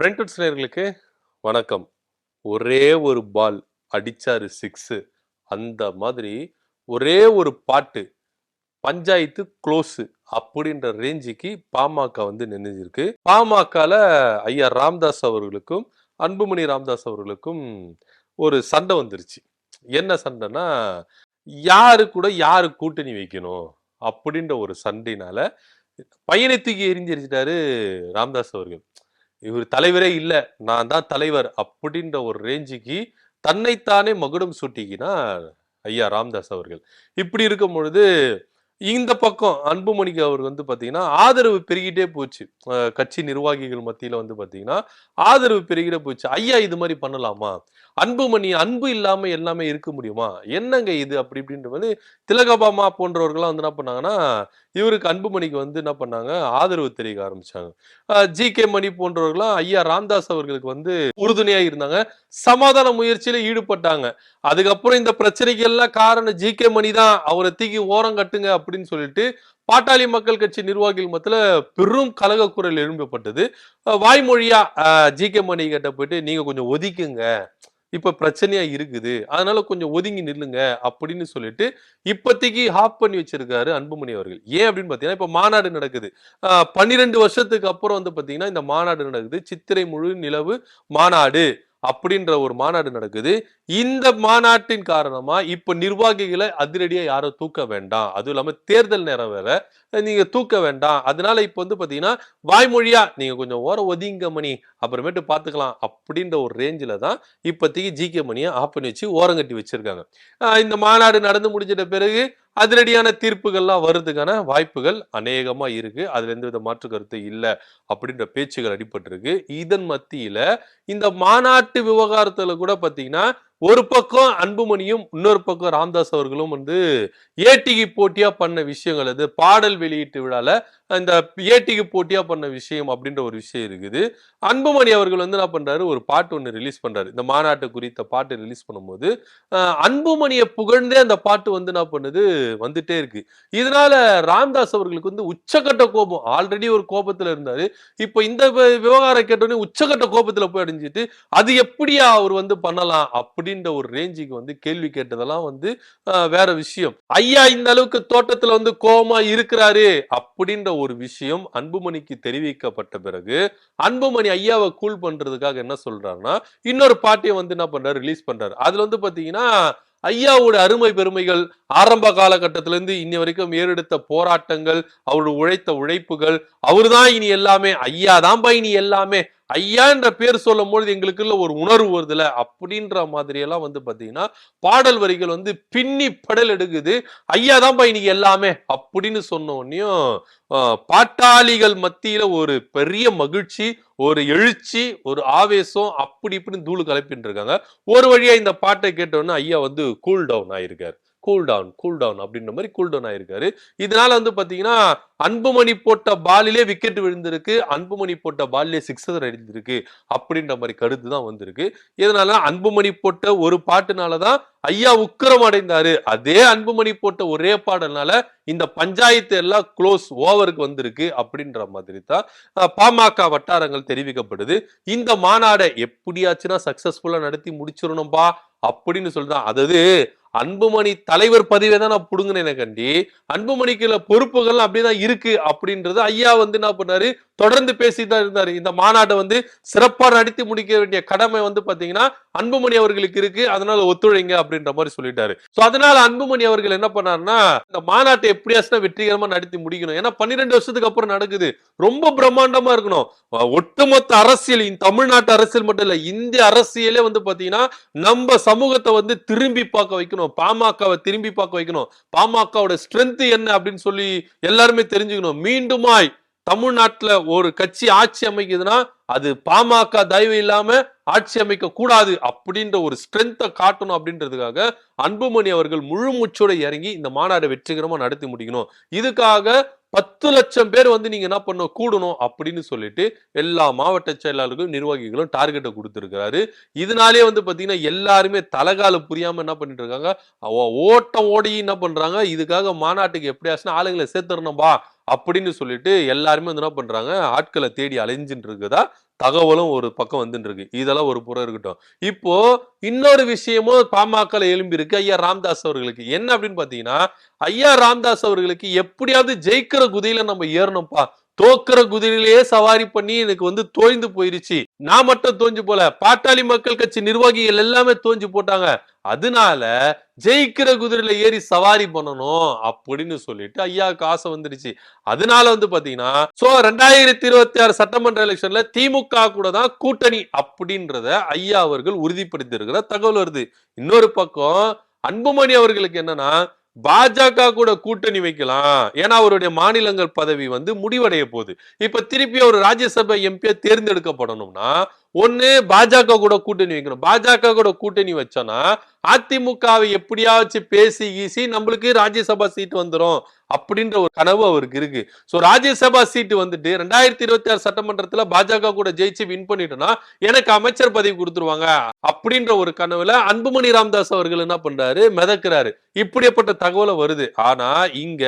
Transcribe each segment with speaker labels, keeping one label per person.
Speaker 1: Friends நேயர்களுக்கு வணக்கம். ஒரே ஒரு பால் அடிச்சாரு சிக்ஸு. அந்த மாதிரி ஒரே ஒரு பாட்டு பஞ்சாயத்து க்ளோஸு அப்படின்ற ரேஞ்சுக்கு பாமக வந்து நின்னுருக்கு. பாமகல ஐயா ராமதாஸ் அவர்களுக்கும், அன்புமணி ராமதாஸ் அவர்களுக்கும் ஒரு சண்டை வந்துருச்சு. என்ன சண்டைன்னா, யாரு கூட யாரு கூட்டணி வைக்கணும் அப்படின்ற ஒரு சண்டையினால பையனை தூக்கி எறிஞ்சிருச்சிட்டாரு ராமதாஸ் அவர்கள். இவர் தலைவரே இல்ல, நான் தான் தலைவர் அப்படின்ற ஒரு ரேஞ்சுக்கு தன்னைத்தானே மகுடம் சூட்டிக்கினார் ஐயா ராமதாஸ் அவர்கள். இப்படி இருக்கும் பொழுது இந்த பக்கம் அன்புமணிக்கு அவர் வந்து பாத்தீங்கன்னா ஆதரவு பெருகிட்டே போச்சு. கட்சி நிர்வாகிகள் மத்தியில வந்து பாத்தீங்கன்னா ஆதரவு பெருகிட்டே போச்சு. ஐயா இது மாதிரி பண்ணலாமா? அன்புமணி அன்பு இல்லாம எல்லாமே இருக்க முடியுமா? என்னங்க இது அப்படி இப்படின்ற மாதிரி திலகபாமா போன்றவர்கள்லாம் வந்து என்ன பண்ணாங்கன்னா இவருக்கு அன்புமணிக்கு வந்து என்ன பண்ணாங்க ஆதரவு தெரிவிக்க ஆரம்பிச்சாங்க. ஜி.கே. மணி போன்றவர்கள்லாம் ஐயா ராமதாஸ் அவர்களுக்கு வந்து உறுதுணையா இருந்தாங்க. சமாதான முயற்சியில ஈடுபட்டாங்க. அதுக்கப்புறம் இந்த பிரச்சனைக்கு எல்லாம் காரணம் ஜி.கே. மணி தான், அவரை தூக்கி ஓரம் கட்டுங்க அப்படின்னு சொல்லிட்டு பாட்டாளி மக்கள் கட்சி நிர்வாகிகள் மத்தியில பெரும் கலக குரல் எழுப்பப்பட்டது. வாய்மொழியா ஜி.கே. மணி கிட்ட போயிட்டு நீங்க கொஞ்சம் ஒதுக்குங்க, இப்ப பிரச்சனையா இருக்குது, அதனால கொஞ்சம் ஒதுங்கி நில்லுங்க அப்படின்னு சொல்லிட்டு இப்போதைக்கு ஆஃப் பண்ணி வச்சிருக்காரு அன்புமணி அவர்கள். ஏன் அப்படின்னு பாத்தீங்கன்னா இப்ப மாநாடு நடக்குது. 12 வருஷத்துக்கு அப்புறம் வந்து பாத்தீங்கன்னா இந்த மாநாடு நடக்குது. சித்திரை முழு நிலவு மாநாடு அப்படின்ற ஒரு மாநாடு நடக்குது. இந்த மாநாட்டின் காரணமா இப்ப நிர்வாகிகளை அதிரடியா யாரும் தூக்க வேண்டாம். அதுவும் இல்லாம தேர்தல் நேரம் வேற, நீங்க தூக்க வேண்டாம். அதனால இப்ப வந்து பாத்தீங்கன்னா வாய்மொழியா நீங்க கொஞ்சம் ஓரம் ஒதுங்க மணி, அப்புறமேட்டு பாத்துக்கலாம் அப்படின்ற ஒரு ரேஞ்சில தான் இப்போதைக்கு ஜி.கே. மணியை ஆஃப் பண்ணி வச்சு ஓரங்கட்டி வச்சிருக்காங்க. இந்த மாநாடு நடந்து முடிஞ்சிட்ட பிறகு அதிரடியான தீர்ப்புகள்லாம் வர்றதுக்கான வாய்ப்புகள் அநேகமா இருக்கு. அதுல எந்தவித மாற்று கருத்து இல்ல அப்படின்ற பேச்சுகள் அடிபட்டிருக்கு. இதன் மத்தியில இந்த மாநாட்டு விவகாரத்துல கூட பாத்தீங்கன்னா ஒரு பக்கம் அன்புமணியும் இன்னொரு பக்கம் ராமதாஸ் அவர்களும் வந்து ஏட்டிக்கு போட்டியா பண்ண விஷயங்கள், அது பாடல் வெளியீட்டு விழால இந்த ஏட்டிக்கு போட்டியா பண்ண விஷயம் அப்படின்ற ஒரு விஷயம் இருக்குது. அன்புமணி அவர்கள் வந்து என்ன பண்றாரு, ஒரு பாட்டு ஒண்ணு ரிலீஸ் பண்றாரு. இந்த மாநாட்டு குறித்த பாட்டு ரிலீஸ் பண்ணும்போது அன்புமணியை புகழ்ந்தே அந்த பாட்டு வந்து என்ன பண்ணுது வந்துட்டே இருக்கு. இதனால ராமதாஸ் அவர்களுக்கு வந்து உச்சகட்ட கோபம். ஆல்ரெடி ஒரு கோபத்துல இருந்தாரு. இப்ப இந்த விவகாரம் கேட்டோடனே உச்சகட்ட கோபத்துல போய் அடைஞ்சிட்டு அது எப்படியா அவர் வந்து பண்ணலாம் அப்படின்ற ஒரு ரேஞ்சுக்கு வந்து கேள்வி கேட்டதெல்லாம் வந்து வேற விஷயம். ஐயா இந்த அளவுக்கு தோட்டத்துல வந்து கோபமா இருக்கிறாரு அப்படின்ற ஒரு விஷயம் அன்புமணிக்கு தெரிவிக்கப்பட்ட பிறகு அன்புமணி ஐயாவை கூல் பண்றதுக்காக என்ன சொல்றாருன்னா இன்னொரு பாட்டியை வந்து என்ன பண்றாரு, ரிலீஸ் பண்றாரு. அதுல வந்து பாத்தீங்கன்னா ஐயாவோட அருமை பெருமைகள், ஆரம்ப காலகட்டத்திலிருந்து இன்னி வரைக்கும் ஏறெடுத்த போராட்டங்கள், அவருடைய உழைத்த உழைப்புகள், அவருதான் இனி எல்லாமே, ஐயா தான்பா இனி எல்லாமே, ஐயா என்ற பேர் சொல்லும் பொழுது எங்களுக்குள்ள ஒரு உணர்வு வருதுல அப்படின்ற மாதிரி எல்லாம் வந்து பாத்தீங்கன்னா பாடல் வரிகள் வந்து பின்னி படல் எடுக்குது. ஐயா தான்பா இன்னைக்கு எல்லாமே அப்படின்னு சொன்ன உடனேயும் பாட்டாளிகள் மத்தியில ஒரு பெரிய மகிழ்ச்சி, ஒரு எழுச்சி, ஒரு ஆவேசம் அப்படி இப்படின்னு தூளு கிளப்பிட்டு இருக்காங்க. ஒரு வழியா இந்த பாட்டை கேட்டோன்னு ஐயா வந்து கூல் டவுன் ஆயிருக்காரு. கூல் டவுன் அப்படின்ற மாதிரி கூல் டவுன் ஆயிருக்காரு. இதனால வந்து பாத்தீங்கன்னா அன்புமணி போட்ட பாலிலே விக்கெட் விழுந்திருக்கு, அன்புமணி போட்ட பாலிலே சிக்ஸர் அடிந்திருக்கு அப்படின்ற மாதிரி கருத்து தான் வந்திருக்கு. இதனால அன்புமணி போட்ட ஒரு பாட்டுனாலதான் ஐயா உக்கிரம் அடைந்தாரு. அதே அன்புமணி போட்ட ஒரே பாடல்னால இந்த பஞ்சாயத்து எல்லாம் க்ளோஸ் ஓவருக்கு வந்திருக்கு அப்படின்ற மாதிரி தான் பாமக வட்டாரங்கள் தெரிவிக்கப்படுது. இந்த மாநாடை எப்படியாச்சுன்னா சக்சஸ்ஃபுல்லா நடத்தி முடிச்சிடணும்பா அப்படின்னு சொல்லிதான். அதாவது அன்புமணி தலைவர் பதவியை தான் நான் புடுங்கினேன் கண்டி, அன்புமணிக்குள்ள பொறுப்புகள் அப்படிதான் இருக்கு அப்படின்றது ஐயா வந்து என்ன பண்ணாரு, தொடர்ந்து பேசிதான் இருந்தாரு. இந்த மாநாட்டை வந்து சிறப்பா நடத்தி முடிக்க வேண்டிய கடமை வந்து பாத்தீங்கன்னா அன்புமணி அவர்களுக்கு இருக்கு, அதனால ஒத்துழைங்க அப்படின்ற மாதிரி சொல்லிட்டாரு. சோ அதனால அன்புமணி அவர்கள் என்ன பண்ணாருன்னா இந்த மாநாட்டை எப்படியாச்சும் வெற்றிகரமா நடத்தி முடிக்கணும். ஏன்னா 12 வருஷத்துக்கு அப்புறம் நடக்குது, ரொம்ப பிரம்மாண்டமா இருக்கணும். ஒட்டுமொத்த அரசியல், தமிழ்நாட்டு அரசியல் மட்டும் இல்ல, இந்திய அரசியலே வந்து பாத்தீங்கன்னா நம்ம சமூகத்தை வந்து திரும்பி பார்க்க வைக்கணும், பாமகவை திரும்பி பார்க்க வைக்கணும், பாமகவோட ஸ்ட்ரென்த் என்ன அப்படின்னு சொல்லி எல்லாருமே தெரிஞ்சுக்கணும். மீண்டுமாய் தமிழ்நாட்டுல ஒரு கட்சி ஆட்சி அமைக்குதுன்னா அது பாமக தயவு இல்லாம ஆட்சி அமைக்க கூடாது அப்படின்ற ஒரு ஸ்ட்ரென்த்தை காட்டணும் அப்படின்றதுக்காக அன்புமணி அவர்கள் முழு மூச்சோட இறங்கி இந்த மாநாடு வெற்றிகரமா நடத்தி முடிக்கணும். இதுக்காக 10 லட்சம் பேர் வந்து நீங்க என்ன பண்ண கூடணும் அப்படின்னு சொல்லிட்டு எல்லா மாவட்ட செயலாளர்களும் நிர்வாகிகளும் டார்கெட்டை கொடுத்திருக்கிறாரு. இதனாலே வந்து பாத்தீங்கன்னா எல்லாருமே தலகால புரியாம என்ன பண்ணிட்டு இருக்காங்க, ஓட்டம் ஓடி என்ன பண்றாங்க, இதுக்காக மாநாட்டுக்கு எப்படியாச்சும் ஆளுங்களை சேர்த்துடணும்பா அப்படின்னு சொல்லிட்டு எல்லாருமே வந்து என்ன பண்றாங்க, ஆட்களை தேடி அலைஞ்சிட்டு இருக்குதா தகவலும் ஒரு பக்கம் வந்துட்டு இருக்கு. இதெல்லாம் ஒரு புறம் இருக்கட்டும். இப்போ இன்னொரு விஷயமும் பாமகல எழும்பி இருக்கு ஐயா ராமதாஸ் அவர்களுக்கு. என்ன அப்படின்னு பாத்தீங்கன்னா, ஐயா ராமதாஸ் அவர்களுக்கு எப்படியாவது ஜெயிக்கிற குதிரையில நம்ம ஏறணும்ப்பா. தோக்குற குதிரையிலேயே சவாரி பண்ணி எனக்கு வந்து தோய்ந்து போயிருச்சு. நான் மட்டும் தோஞ்சு போல. பாட்டாளி மக்கள் கட்சி நிர்வாகிகள் எல்லாமே தோஞ்சு போட்டாங்க. அதனால ஜெயிக்கிற குதிரையில ஏறி சவாரி பண்ணணும் அப்படின்னு சொல்லிட்டு ஐயாவுக்கு ஆசை வந்துருச்சு. அதனால வந்து பாத்தீங்கன்னா 2026 சட்டமன்ற எலெக்ஷன்ல திமுக கூட தான் கூட்டணி அப்படின்றத ஐயா அவர்கள் உறுதிப்படுத்தி இருக்கிற தகவல் வருது. இன்னொரு பக்கம் அன்புமணி அவர்களுக்கு என்னன்னா பாஜக கூட கூட்டணி வைக்கலாம். ஏன்னா அவருடைய மாநிலங்கள் பதவி வந்து முடிவடைய போகுது. இப்ப திருப்பி ஒரு ராஜ்யசபா எம்பியா தேர்ந்தெடுக்கப்படணும்னா ஒண்ணு பாஜக கூட கூட்டணி வைக்கணும். பாஜக கூட கூட்டணி வச்சோம்னா அதிமுகவை எப்படியாச்சும் பேசி கீசி நம்மளுக்கு ராஜ்யசபா சீட் வந்துரும் அப்படின்ற ஒரு கனவு அவருக்கு இருக்கு. சோ ராஜ்யசபா சீட் வந்துட்டு 2026 சட்டமன்றத்துல பாஜக கூட ஜெயிச்சு வின் பண்ணிட்டோம்னா எனக்கு அமைச்சர் பதவி கொடுத்துருவாங்க அப்படின்ற ஒரு கனவுல அன்புமணி ராமதாஸ் அவர்கள் என்ன பண்றாரு மிதக்கிறாரு. இப்படிப்பட்ட தகவல் வருது. ஆனா இங்க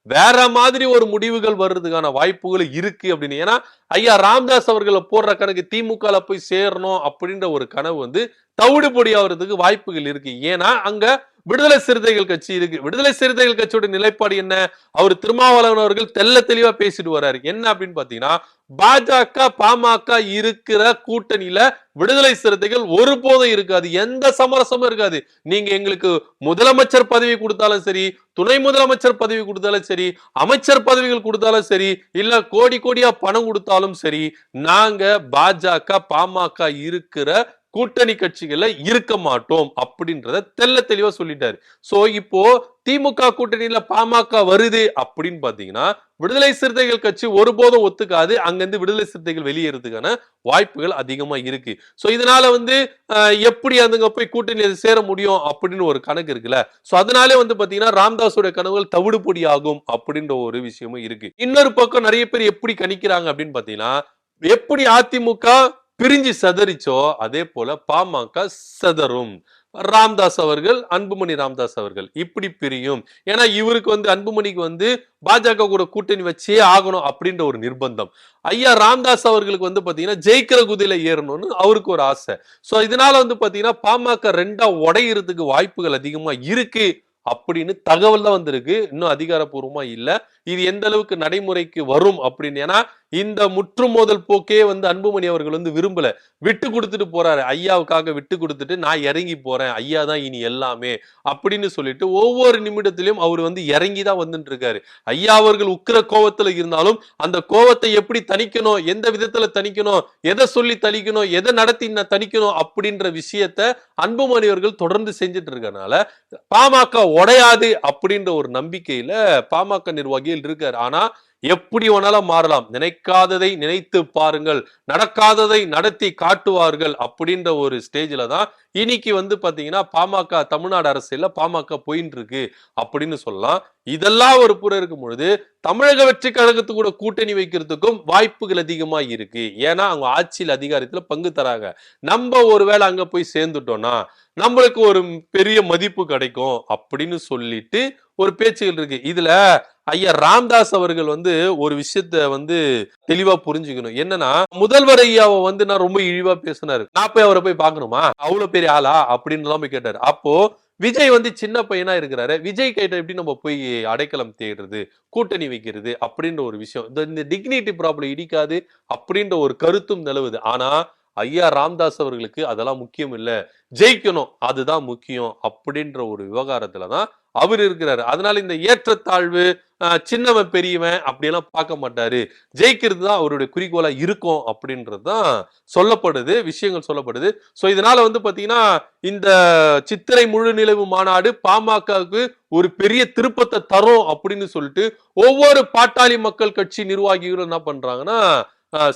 Speaker 1: வேற மாதிரி ஒரு முடிவுகள் வர்றதுக்கான வாய்ப்புகள் இருக்கு அப்படின்னு. ஏன்னா ஐயா ராமதாஸ் அவர்களை போடுற கணக்கு திமுக போய் சேரணும் அப்படின்ற ஒரு கனவு வந்து தவிடுபொடி ஆகிறதுக்கு வாய்ப்புகள் இருக்கு. ஏன்னா அங்க விடுதலை சிறுத்தைகள் கட்சி இருக்கு. விடுதலை சிறுத்தைகள் கட்சியோட நிலைப்பாடு என்ன? அவர் திருமாவளவன் அவர்கள் தெள்ள தெளிவா பேசிட்டு வர்றாரு. என்ன அப்படின்னு பாத்தீங்கன்னா பாஜக பாமக இருக்கிற கூட்டணியில விடுதலை சிறுத்தைகள் ஒருபோதும் இருக்காது. எந்த சமரசமும் இருக்காது. நீங்க எங்களுக்கு முதலமைச்சர் பதவி கொடுத்தாலும் சரி, துணை முதலமைச்சர் பதவி கொடுத்தாலும் சரி, அமைச்சர் பதவிகள் கொடுத்தாலும் சரி, இல்ல கோடி கோடியா பணம் கொடுத்தாலும் சரி, நாங்க பாஜக பாமக இருக்கிற கூட்டணி கட்சிகளை இருக்க மாட்டோம் அப்படின்றத தெள்ள தெளிவா சொல்லிட்டாரு. சோ இப்போ திமுக கூட்டணியில பாமக வருது அப்படின்னு பாத்தீங்கன்னா விடுதலை சிறுத்தைகள் கட்சி ஒருபோதும் ஒத்துக்காது. அங்கிருந்து விடுதலை சிறுத்தைகள் வெளியேறதுக்கான வாய்ப்புகள் அதிகமா இருக்கு. சோ இதனால வந்து எப்படி அதுங்க போய் கூட்டணியில சேர முடியும் அப்படின்னு ஒரு கணக்கு இருக்குல்ல. சோ அதனாலே வந்து பாத்தீங்கன்னா ராமதாஸோட கனவுகள் தவிடுபொடி ஆகும் அப்படின்ற ஒரு விஷயமும் இருக்கு. இன்னொரு பக்கம் நிறைய பேர் எப்படி கணிக்கிறாங்க அப்படின்னு பாத்தீங்கன்னா எப்படி அதிமுக பிரிஞ்சு சதறிச்சோ அதே போல பாமக சதறும். ராமதாஸ் அவர்கள் அன்புமணி ராமதாஸ் அவர்கள் இப்படி பிரியும். ஏன்னா இவருக்கு வந்து அன்புமணிக்கு வந்து பாஜக கூட கூட்டணி வச்சே ஆகணும் அப்படின்ற ஒரு நிர்பந்தம். ஐயா ராமதாஸ் அவர்களுக்கு வந்து பாத்தீங்கன்னா ஜெயிக்கிற குதிரையில ஏறணும்னு அவருக்கு ஒரு ஆசை. சோ இதனால வந்து பாத்தீங்கன்னா பாமக ரெண்டா உடையிறதுக்கு வாய்ப்புகள் அதிகமா இருக்கு அப்படின்னு தகவல் தான் வந்திருக்கு. இன்னும் அதிகாரப்பூர்வமா இல்ல. இது எந்த அளவுக்கு நடைமுறைக்கு வரும் அப்படின்னு. ஏன்னா இந்த முற்றுமோதல் போக்கே வந்து அன்புமணி அவர்கள் வந்து விரும்பல. விட்டு கொடுத்துட்டு போறாரு. ஐயாவுக்காக விட்டு கொடுத்துட்டு நான் இறங்கி போறேன். ஐயா தான் இனி எல்லாமே அப்படின்னு சொல்லிட்டு ஒவ்வொரு நிமிடத்திலும் அவர் வந்து இறங்கி தான் வந்துட்டு இருக்காரு. ஐயா அவர்கள் உக்கிர கோவத்துல இருந்தாலும் அந்த கோவத்தை எப்படி தணிக்கணும், எந்த விதத்துல தணிக்கணும், எதை சொல்லி தணிக்கணும், எதை நடத்தி தணிக்கணும் அப்படின்ற விஷயத்த அன்புமணி அவர்கள் தொடர்ந்து செஞ்சுட்டு இருக்கனால பாமக உடையாது அப்படின்ற ஒரு நம்பிக்கையில பாமக நிர்வாகிகள் இருக்காரு. ஆனா எப்படி வேணாலும் மாறலாம். நினைக்காததை நினைத்து பாருங்கள், நடக்காததை நடத்தி காட்டுவார்கள் அப்படின்ற ஒரு ஸ்டேஜ்ல தான் இன்னைக்கு வந்து பாத்தீங்கன்னா பாமக தமிழ்நாடு அரசியல்ல பாமக போயின்னு இருக்கு அப்படின்னு சொல்லலாம். இதெல்லாம் ஒரு புறம் இருக்கும் பொழுது தமிழக வெற்றி கழகத்து கூட கூட்டணி வைக்கிறதுக்கும் வாய்ப்புகள் அதிகமா இருக்கு. ஏன்னா அவங்க ஆட்சியில் அதிகாரத்துல பங்கு தராங்க. நம்ம ஒருவேளை அங்க போய் சேர்ந்துட்டோம்னா நம்மளுக்கு ஒரு பெரிய மதிப்பு கிடைக்கும் அப்படின்னு சொல்லிட்டு ஒரு பேச்சுகள் இருக்கு. இதுல ஐயா ராமதாஸ் அவர்கள் வந்து ஒரு விஷயத்த வந்து தெளிவா புரிஞ்சுக்கணும். என்னன்னா முதல்வர் ஐயாவை வந்து நான் ரொம்ப இழிவா பேசினாரு. நான் போய் அவரை போய் பார்க்கணுமா, அவ்வளவு பெரிய ஆளா அப்படின்னு போய் கேட்டாரு. அப்போ விஜய் வந்து சின்ன பையனா இருக்கிறாரு. விஜய் கிட்ட எப்படி நம்ம போய் அடைக்கலம் தேடுறது, கூட்டணி வைக்கிறது அப்படின்ற ஒரு விஷயம். இந்த டிக்னிட்டி ப்ராப்ளம் இடிக்காது அப்படின்ற ஒரு கருத்தும் நிலவுது. ஆனா ஐயா ராமதாஸ் அவர்களுக்கு அதெல்லாம் முக்கியம் இல்ல, ஜெயிக்கணும் அதுதான் முக்கியம் அப்படின்ற ஒரு விவகாரத்துலதான் அவர் இருக்கிறாரு. அதனால இந்த ஏற்றத்தாழ்வு சின்னவன் பெரியவன் அப்படியெல்லாம் பார்க்க மாட்டாரு. ஜெயிக்கிறது தான் அவருடைய குறிக்கோளா இருக்கும் அப்படின்றதுதான் சொல்லப்படுது, விஷயங்கள் சொல்லப்படுது. சோ இதனால வந்து பாத்தீங்கன்னா இந்த சித்திரை முழு நிலவு மாநாடு பாமகவுக்கு ஒரு பெரிய திருப்பத்தை தரும் அப்படின்னு சொல்லிட்டு ஒவ்வொரு பாட்டாளி மக்கள் கட்சி நிர்வாகிகளும் என்ன பண்றாங்கன்னா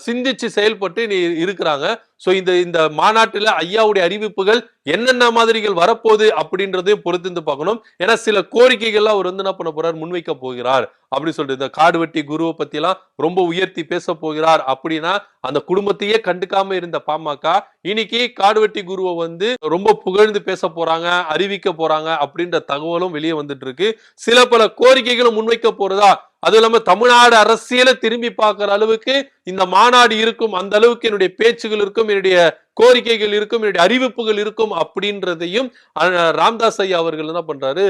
Speaker 1: சிந்திச்சு செயல்பட்டு இருக்கிறாங்க. சோ இந்த மாநாட்டுல ஐயாவுடைய அறிவிப்புகள் என்னென்ன மாதிரிகள் வரப்போகுது அப்படின்றதையும் பொறுத்து பார்க்கணும். ஏன்னா சில கோரிக்கைகள்லாம் அவர் வந்து என்ன பண்ண போறார், முன்வைக்க போகிறார் அப்படின்னு சொல்லிட்டு இந்த காடுவெட்டி குருவை பத்தி எல்லாம் ரொம்ப உயர்த்தி பேச போகிறார். அப்படின்னா அந்த குடும்பத்தையே கண்டுக்காம இருந்த பாமக இன்னைக்கு காடுவெட்டி குருவை வந்து ரொம்ப புகழ்ந்து பேச போறாங்க, அறிவிக்க போறாங்க அப்படின்ற தகவலும் வெளியே வந்துட்டு இருக்கு. சில பல கோரிக்கைகளும் முன்வைக்க போறதா அதுவும் இல்லாம தமிழ்நாடு அரசியலை திரும்பி பார்க்கிற அளவுக்கு இந்த மாநாடு இருக்கும், அந்த அளவுக்கு என்னுடைய பேச்சுகள் இருக்கும், என்னுடைய கோரிக்கைகள் இருக்கும், என்னுடைய அறிவிப்புகள் இருக்கும் அப்படின்றதையும் ராமதாஸ் ஐயா அவர்கள் என்ன பண்றாரு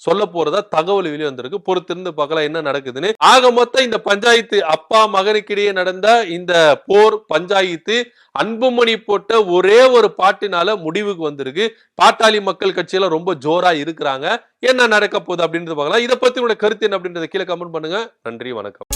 Speaker 1: சொல்ல போறதா தகவல் வெளியே வந்திருக்கு. பொறுத்திருந்து பார்க்கலாம் என்ன நடக்குதுன்னு. ஆக மொத்தம் இந்த பஞ்சாயத்து அப்பா மகனுக்கிடையே நடந்த இந்த போர் பஞ்சாயத்து அன்புமணி போட்ட ஒரே ஒரு பாட்டினால முடிவுக்கு வந்திருக்கு. பாட்டாளி மக்கள் கட்சியில ரொம்ப ஜோரா இருக்கிறாங்க. என்ன நடக்க போகுது அப்படின்றது பார்க்கலாம். இதை பத்தி உங்களுடைய கருத்து என்ன அப்படின்றத கீழே கமெண்ட் பண்ணுங்க. நன்றி, வணக்கம்.